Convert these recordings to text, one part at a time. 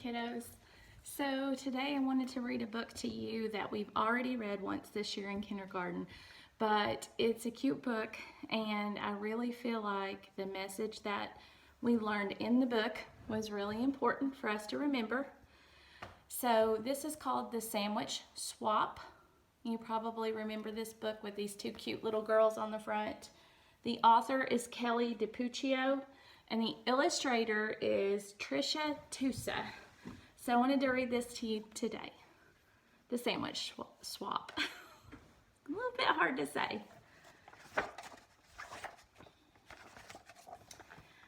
kiddos. So today I wanted to read a book to you that we've already read once this year in kindergarten, but it's a cute book and I really feel like the message that we learned in the book was really important for us to remember. So this is called The Sandwich Swap. You probably remember this book with these two cute little girls on the front. The author is Kelly DiPuccio and the illustrator is Trisha Tusa. So I wanted to read this to you today. The Sandwich Swap. A little bit hard to say.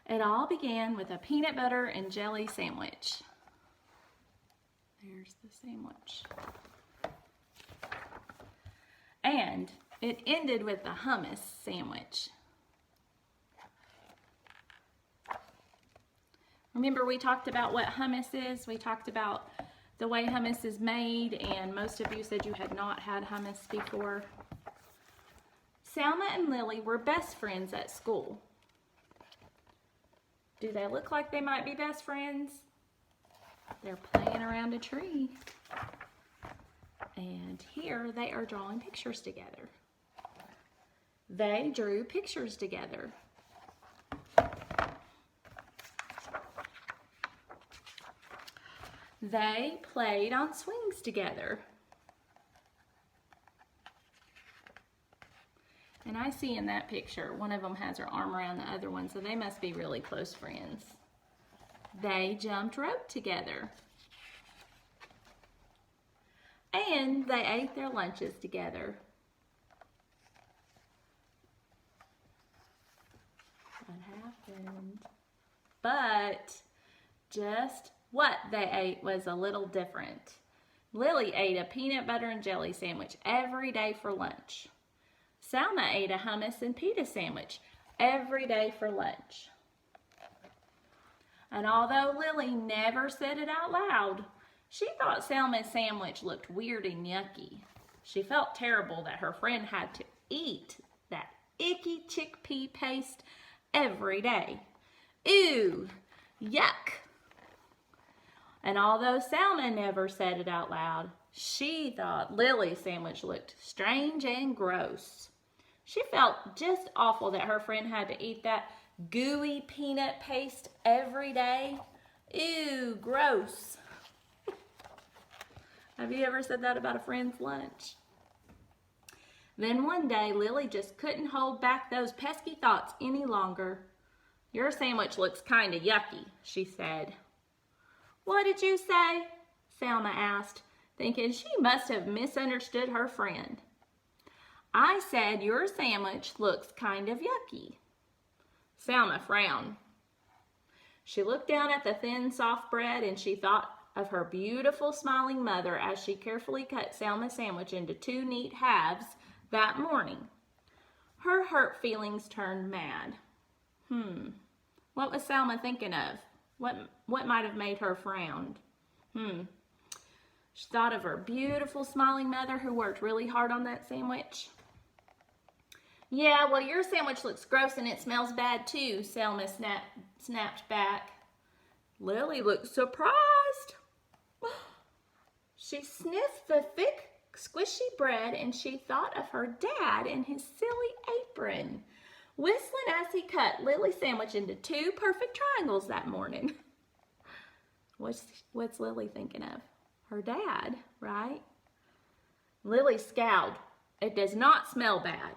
It all began with a peanut butter and jelly sandwich. There's the sandwich. And it ended with the hummus sandwich. Remember we talked about what hummus is? We talked about the way hummus is made, and most of you said you had not had hummus before. Selma and Lily were best friends at school. Do they look like they might be best friends? They're playing around a tree. And here they are drawing pictures together. They drew pictures together. They played on swings together. And I see in that picture, one of them has her arm around the other one, so they must be really close friends. They jumped rope together. And they ate their lunches together. What happened? But just what they ate was a little different. Lily ate a peanut butter and jelly sandwich every day for lunch. Selma ate a hummus and pita sandwich every day for lunch. And although Lily never said it out loud, she thought Selma's sandwich looked weird and yucky. She felt terrible that her friend had to eat that icky chickpea paste every day. Ew, yuck. And although Selma never said it out loud, she thought Lily's sandwich looked strange and gross. She felt just awful that her friend had to eat that gooey peanut paste every day. Ew, gross. Have you ever said that about a friend's lunch? Then one day, Lily just couldn't hold back those pesky thoughts any longer. Your sandwich looks kind of yucky, she said. What did you say? Selma asked, thinking she must have misunderstood her friend. I said your sandwich looks kind of yucky. Selma frowned. She looked down at the thin, soft bread and she thought of her beautiful, smiling mother as she carefully cut Selma's sandwich into two neat halves that morning. Her hurt feelings turned mad. What was Selma thinking of? What might have made her frown? She thought of her beautiful, smiling mother who worked really hard on that sandwich. Yeah, well, your sandwich looks gross and it smells bad too, Selma snapped back. Lily looked surprised. She sniffed the thick, squishy bread and she thought of her dad and his silly apron, whistling as he cut Lily's sandwich into two perfect triangles that morning. What's Lily thinking of? Her dad, right? Lily scowled. It does not smell bad.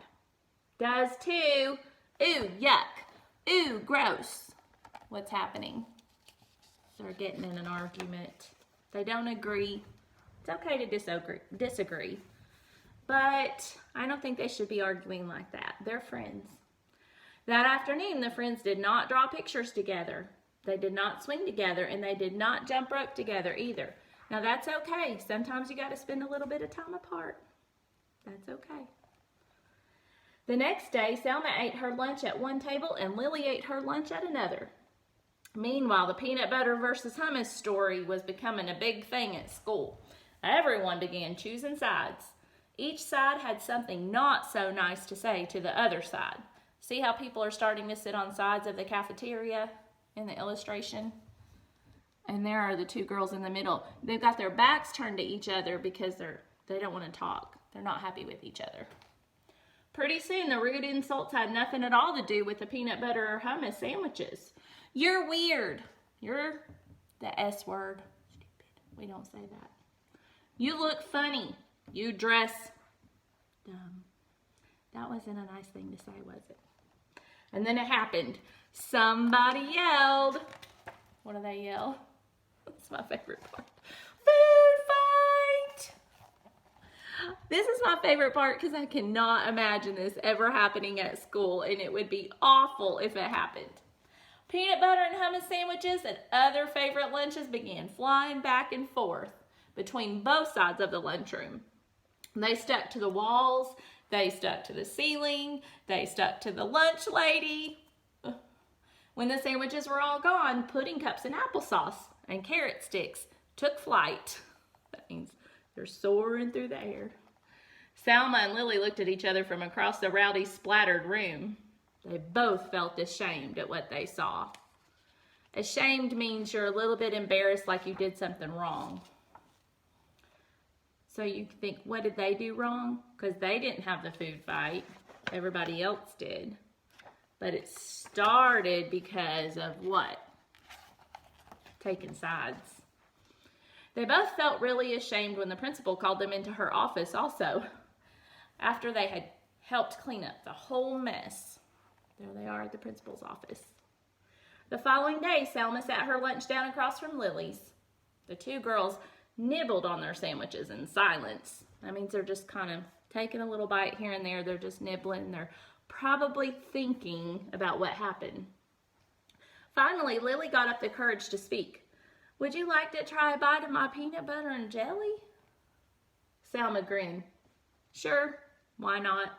Does too. Ooh, yuck. Ooh, gross. What's happening? They're getting in an argument. They don't agree. It's okay to disagree. But I don't think they should be arguing like that. They're friends. That afternoon, the friends did not draw pictures together. They did not swing together, and they did not jump rope together either. Now that's okay. Sometimes you got to spend a little bit of time apart. That's okay. The next day, Selma ate her lunch at one table and Lily ate her lunch at another. Meanwhile, the peanut butter versus hummus story was becoming a big thing at school. Everyone began choosing sides. Each side had something not so nice to say to the other side. See how people are starting to sit on sides of the cafeteria in the illustration? And And there are the two girls in the middle. They've got their backs turned to each other because they don't want to talk. They're not happy with each other. Pretty soon, the rude insults had nothing at all to do with the peanut butter or hummus sandwiches. You're weird. You're the S word. Stupid. We don't say that. You look funny. You dress dumb. That wasn't a nice thing to say, was it? And then it happened. Somebody yelled. What do they yell? That's my favorite part. Food fight! This is my favorite part because I cannot imagine this ever happening at school, and it would be awful if it happened. Peanut butter and hummus sandwiches and other favorite lunches began flying back and forth between both sides of the lunchroom. They stuck to the walls, they stuck to the ceiling, they stuck to the lunch lady. When the sandwiches were all gone, pudding cups and applesauce and carrot sticks took flight. That means they're soaring through the air. Salma and Lily looked at each other from across the rowdy, splattered room. They both felt ashamed at what they saw. Ashamed means you're a little bit embarrassed, like you did something wrong. So you think, what did they do wrong? Because they didn't have the food fight. Everybody else did. But it started because of what? Taking sides. They both felt really ashamed when the principal called them into her office also, after they had helped clean up the whole mess. There they are at the principal's office. The following day, Salma sat her lunch down across from Lily's. The two girls nibbled on their sandwiches in silence. That means they're just kind of taking a little bite here and there. They're just nibbling. They're probably thinking about what happened. Finally, Lily got up the courage to speak. Would you like to try a bite of my peanut butter and jelly? Salma grinned. Sure, why not?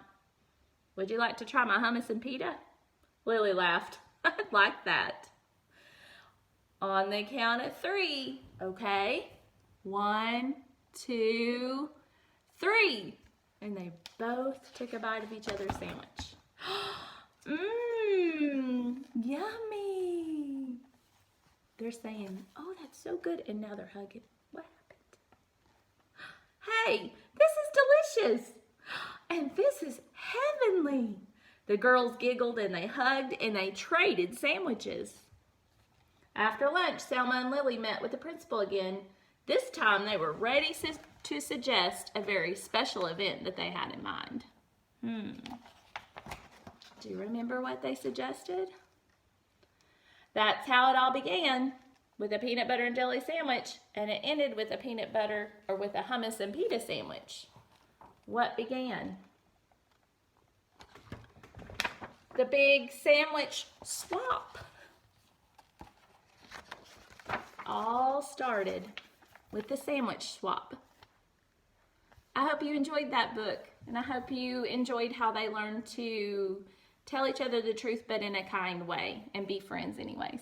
Would you like to try my hummus and pita? Lily laughed. I'd like that. On the count of 3, okay? 1, 2, 3. And they both took a bite of each other's sandwich. Mmm, yummy. They're saying, oh, that's so good. And now they're hugging. What happened? Hey, this is delicious. And this is heavenly. The girls giggled and they hugged and they traded sandwiches. After lunch, Salma and Lily met with the principal again. This time they were ready to suggest a very special event that they had in mind. Do you remember what they suggested? That's how it all began, with a peanut butter and jelly sandwich, and it ended with a peanut butter or with a hummus and pita sandwich. What began? The big sandwich swap. All started with the sandwich swap. I hope you enjoyed that book, and I hope you enjoyed how they learned to tell each other the truth, but in a kind way, and be friends anyways.